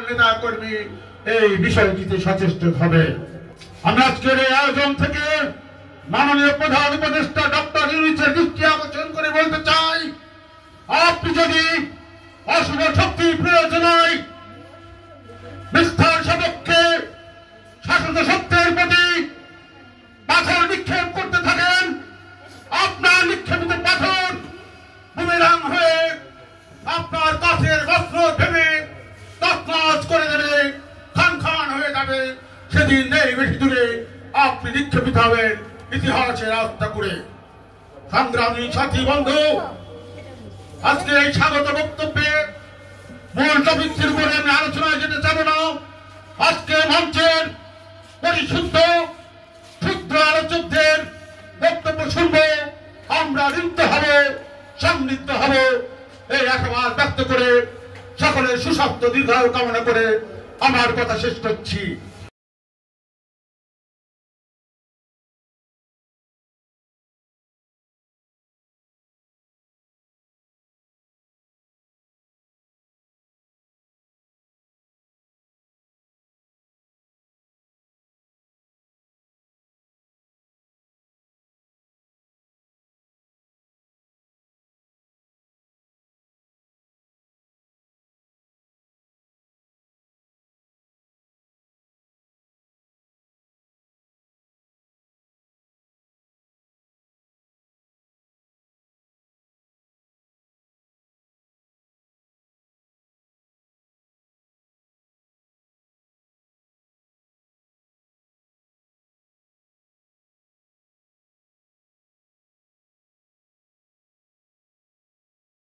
নেতা কর্মী এই বিষয়টিতে সচেষ্ট হবে। আমি আজকের এই আয়োজন থেকে মাননীয় প্রধান উপদেষ্টা ডক্টর ইউনূসের দৃষ্টি আকর্ষণ করে বলতে চাই, আপনি যদি অশুভ শক্তির প্রয়োজন হয় বিস্তার সপক্ষে শাসক সত্যের প্রতি পাথর নিক্ষেপ করতে থাকেন, আপনার নিক্ষেপিত পাথর বুমেরাং হয়ে আপনার কাছের বস্ত্র ভেবে তছনছ করে দেবে, খান খান হয়ে যাবে। সেদিন নেই বেশি দূরে আপনি নিক্ষেপিত হবেন ইতিহাসের রাস্তা করে। সংগ্রামী সাথী বন্ধু, আজকে এই স্বাগত বক্তব্যে মূল টপিকের উপরে আমি আলোচনায় যেতে চাব না। আজকে মঞ্চের পরিশুদ্ধ ক্ষুদ্র আলোচকদের বক্তব্য শুনব, আমরা লিপ্ত হব, সমৃদ্ধ হব, এই আশাবাদ ব্যক্ত করে সকলের সুস্বাস্থ্য দীর্ঘায়ু কামনা করে আমার কথা শেষ করছি।